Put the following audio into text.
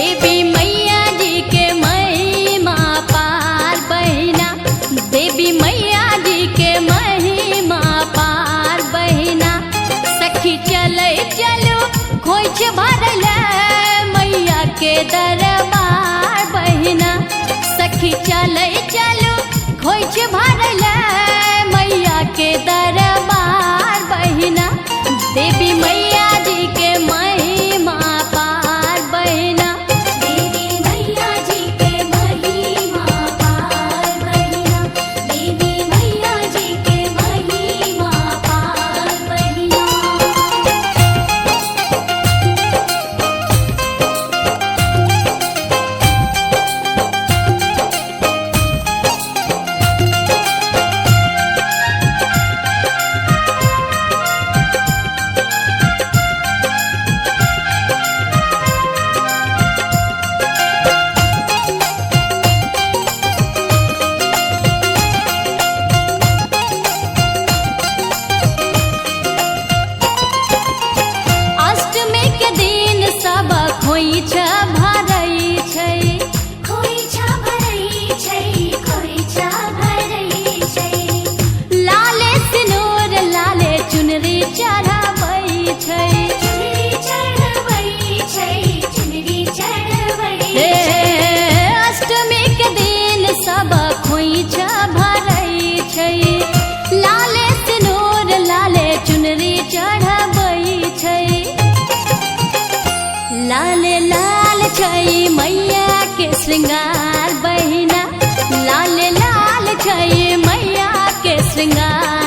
देवी मैया जी के महिमा पार बहिना, देवी मैया जी के महिमा पार बहिना। सखी चले चलो खोइछ भरल मैया के दरबार बहिना। सखी चले चलो खोइछ भरल मैया के दरबार बहिना। देवी मैया जी के महिमा पार बहिना, देवी मैया जी के महिमा पार बहिना, देवी मैया जी के महिमा पार बहिना। अष्टमी के दिन सब खोइछ भरै छै, खोइछा भरै छै, खोइछा भरै छै। लाले सिनूर लाले चुनरी चढ़ाबै छै। चुनरी चढ़बै छै, चुनरी चढ़बै हे छै। अष्टमी के दिन सब खोइछ भरै छै। लाले सिनूर लाले चुनरी चढ़ाबै छै। लाल लाल छै मैया के श्रृंगार बहिना, लाल लाल छै मैया के श्रृंगार।